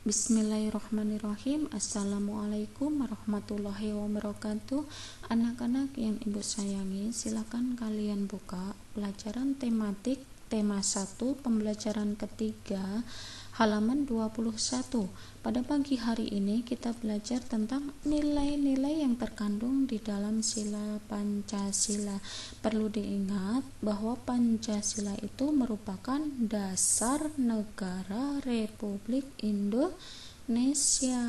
Bismillahirrahmanirrahim. Assalamualaikum warahmatullahi wabarakatuh. Anak-anak yang ibu sayangi, silakan kalian buka pelajaran tematik tema 1 pembelajaran ketiga halaman 21. Pada pagi hari ini kita belajar tentang nilai-nilai yang terkandung di dalam sila Pancasila. Perlu diingat bahwa Pancasila itu merupakan dasar negara Republik Indonesia.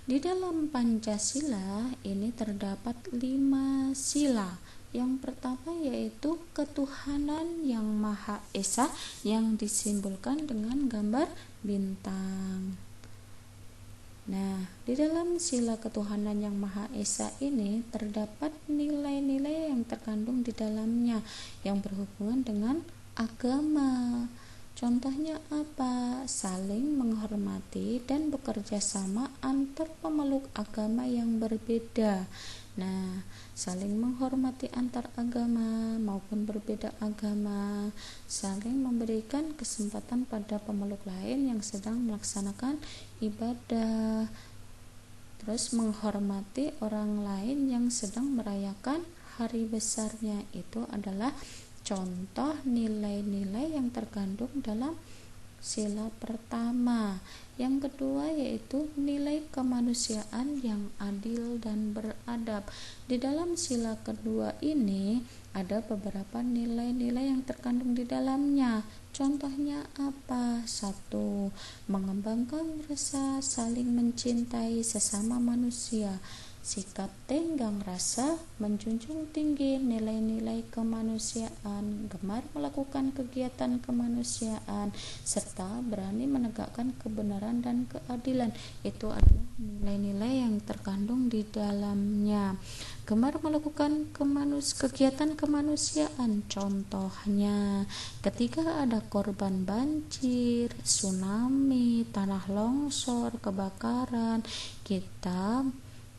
Di dalam Pancasila ini terdapat 5 sila. Yang pertama yaitu ketuhanan yang Maha Esa yang disimbolkan dengan gambar bintang. Nah, di dalam sila ketuhanan yang Maha Esa ini terdapat nilai-nilai yang terkandung di dalamnya yang berhubungan dengan agama. Contohnya apa? Saling menghormati dan bekerja sama antar pemeluk agama yang berbeda. Nah, saling menghormati antar agama maupun berbeda agama, saling memberikan kesempatan pada pemeluk lain yang sedang melaksanakan ibadah, terus menghormati orang lain yang sedang merayakan hari besarnya. Itu adalah contoh nilai-nilai yang terkandung dalam sila pertama. Yang kedua yaitu nilai kemanusiaan yang adil dan beradab. Di dalam sila kedua ini ada beberapa nilai-nilai yang terkandung di dalamnya. Contohnya apa? 1. Mengembangkan rasa saling mencintai sesama manusia. Sikap tenggang rasa, menjunjung tinggi nilai-nilai kemanusiaan, gemar melakukan kegiatan kemanusiaan, serta berani menegakkan kebenaran dan keadilan. Itu adalah nilai-nilai yang terkandung di dalamnya. Gemar melakukan kegiatan kemanusiaan, contohnya ketika ada korban banjir, tsunami, tanah longsor, kebakaran, kita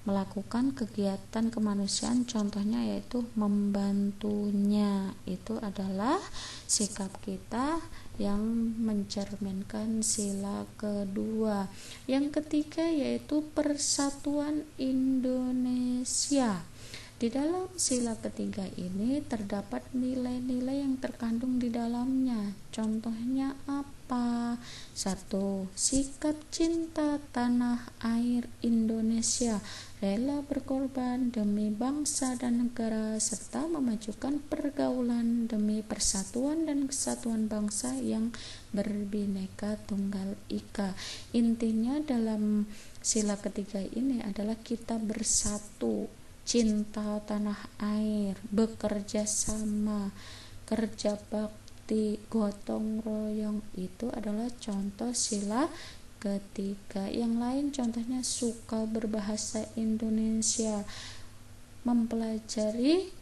melakukan kegiatan kemanusiaan, contohnya yaitu membantunya. Itu adalah sikap kita yang mencerminkan sila kedua. Yang ketiga yaitu persatuan Indonesia. Di dalam sila ketiga ini terdapat nilai-nilai yang terkandung di dalamnya. Contohnya apa? 1. Sikap cinta tanah air Indonesia, rela berkorban demi bangsa dan negara, serta memajukan pergaulan demi persatuan dan kesatuan bangsa yang berbineka tunggal ika. Intinya dalam sila ketiga ini adalah kita bersatu, cinta tanah air, bekerja sama, kerja bakti, gotong royong. Itu adalah contoh sila ketiga. Yang lain contohnya suka berbahasa Indonesia, mempelajari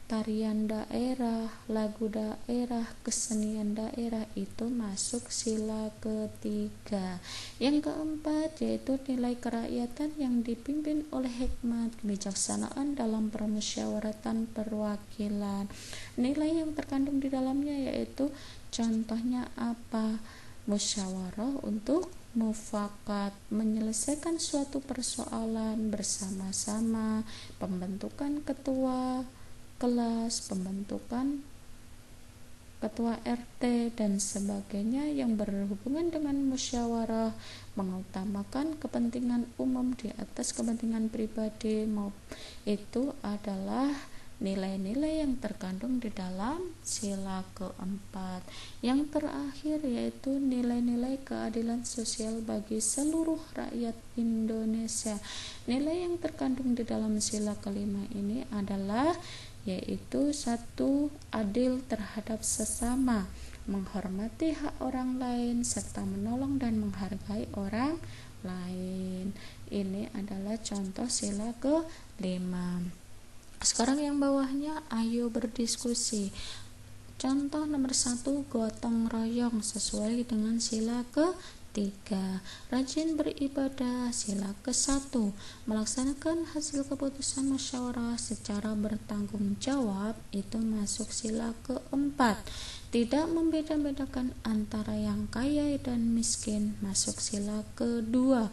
tarian daerah, lagu daerah, kesenian daerah. Itu masuk sila ketiga. Yang keempat yaitu nilai kerakyatan yang dipimpin oleh hikmat kebijaksanaan dalam permusyawaratan perwakilan. Nilai yang terkandung di dalamnya yaitu contohnya apa? Musyawarah untuk mufakat, menyelesaikan suatu persoalan bersama-sama, pembentukan ketua kelas, pembentukan ketua RT dan sebagainya yang berhubungan dengan musyawarah, mengutamakan kepentingan umum di atas kepentingan pribadi. Itu adalah nilai-nilai yang terkandung di dalam sila keempat. Yang terakhir yaitu nilai-nilai keadilan sosial bagi seluruh rakyat Indonesia. Nilai yang terkandung di dalam sila kelima ini adalah yaitu 1. Adil terhadap sesama, menghormati hak orang lain serta menolong dan menghargai orang lain. Ini adalah contoh sila kelima. Sekarang yang bawahnya ayo berdiskusi. Contoh nomor 1, gotong royong sesuai dengan sila ke-3. Rajin beribadah, sila ke-1. Melaksanakan hasil keputusan musyawarah secara bertanggung jawab, itu masuk sila ke-4. Tidak membeda-bedakan antara yang kaya dan miskin, masuk sila kedua.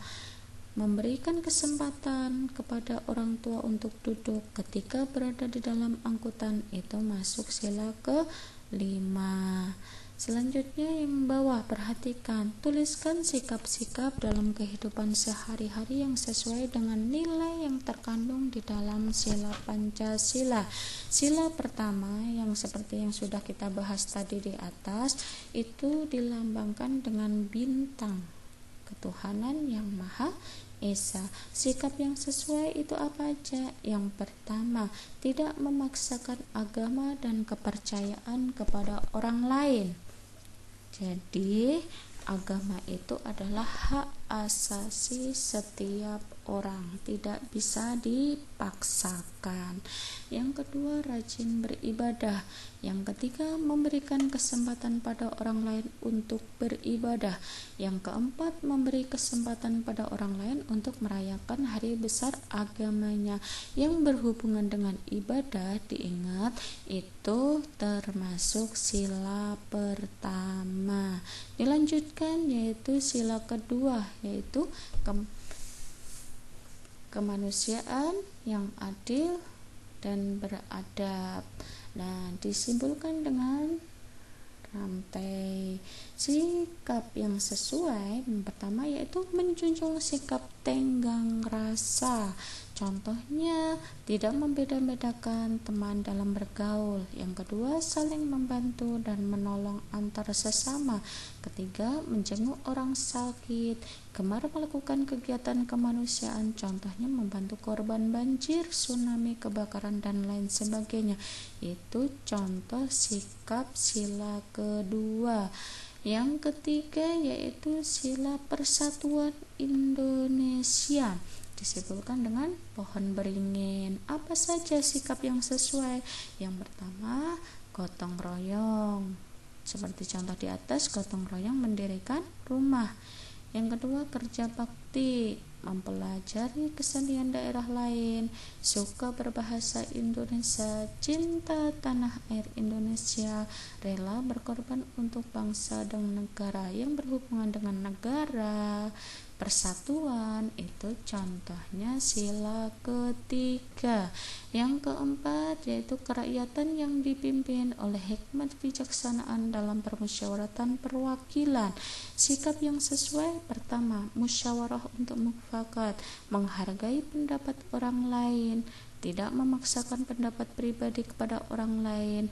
Memberikan kesempatan kepada orang tua untuk duduk ketika berada di dalam angkutan, itu masuk sila kelima. Selanjutnya yang bawah, perhatikan, tuliskan sikap-sikap dalam kehidupan sehari-hari yang sesuai dengan nilai yang terkandung di dalam sila Pancasila. Sila pertama yang seperti yang sudah kita bahas tadi di atas, itu dilambangkan dengan bintang ketuhanan yang Maha Esa. Sikap yang sesuai itu apa aja? Yang pertama, tidak memaksakan agama dan kepercayaan kepada orang lain. Jadi, agama itu adalah hak asasi setiap orang, tidak bisa dipaksakan. Yang kedua, rajin beribadah. Yang ketiga, memberikan kesempatan pada orang lain untuk beribadah. Yang keempat, memberi kesempatan pada orang lain untuk merayakan hari besar agamanya. Yang berhubungan dengan ibadah, diingat, itu termasuk sila pertama. Dilanjutkan yaitu sila kedua, yaitu kemanusiaan yang adil dan beradab. Nah, disimpulkan dengan rantai sikap yang sesuai. Yang pertama yaitu menjunjung sikap tenggang rasa. Contohnya, tidak membeda-bedakan teman dalam bergaul. Yang kedua, saling membantu dan menolong antar sesama. Ketiga, menjenguk orang sakit. Gemar melakukan kegiatan kemanusiaan, contohnya membantu korban banjir, tsunami, kebakaran, dan lain sebagainya. Itu contoh sikap sila kedua. Yang ketiga yaitu sila Persatuan Indonesia. Disimpulkan dengan pohon beringin. Apa saja sikap yang sesuai? Yang pertama, gotong royong. Seperti contoh di atas, gotong royong mendirikan rumah. Yang kedua, kerja bakti, mempelajari kesenian daerah lain, suka berbahasa Indonesia, cinta tanah air Indonesia, rela berkorban untuk bangsa dan negara. Yang berhubungan dengan negara, persatuan, itu contohnya sila ketiga. Yang keempat yaitu kerakyatan yang dipimpin oleh hikmat bijaksanaan dalam permusyawaratan perwakilan. Sikap yang sesuai, pertama, musyawarah untuk mufakat, menghargai pendapat orang lain, tidak memaksakan pendapat pribadi kepada orang lain.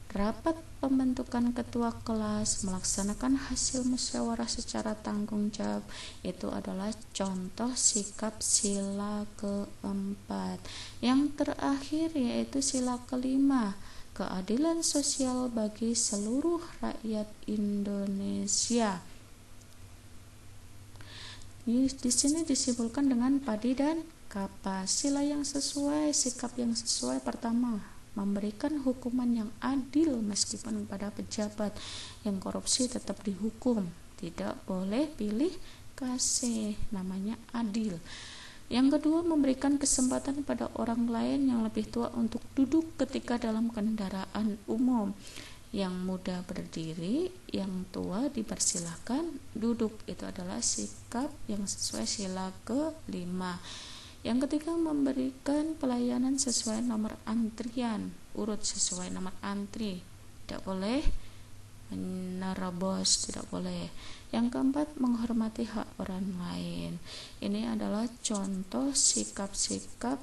Rapat pembentukan ketua kelas, melaksanakan hasil musyawarah secara tanggung jawab. Itu adalah contoh sikap sila keempat. Yang terakhir yaitu sila kelima, keadilan sosial bagi seluruh rakyat Indonesia. Di sini disimpulkan dengan padi dan kapas. Sila yang sesuai, sikap yang sesuai, pertama, memberikan hukuman yang adil meskipun pada pejabat. Yang korupsi tetap dihukum, tidak boleh pilih kasih, namanya adil. Yang kedua, memberikan kesempatan pada orang lain yang lebih tua untuk duduk ketika dalam kendaraan umum. Yang muda berdiri, yang tua dipersilahkan duduk. Itu adalah sikap yang sesuai sila kelima. Yang ketiga, memberikan pelayanan sesuai nomor antrian, urut sesuai nomor antri, tidak boleh menerobos, tidak boleh. Yang keempat, menghormati hak orang lain. Ini adalah contoh sikap-sikap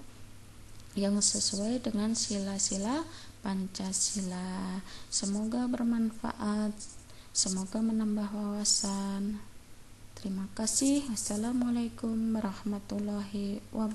yang sesuai dengan sila-sila Pancasila. Semoga bermanfaat, semoga menambah wawasan. Terima kasih. Wassalamualaikum warahmatullahi wabarakatuh.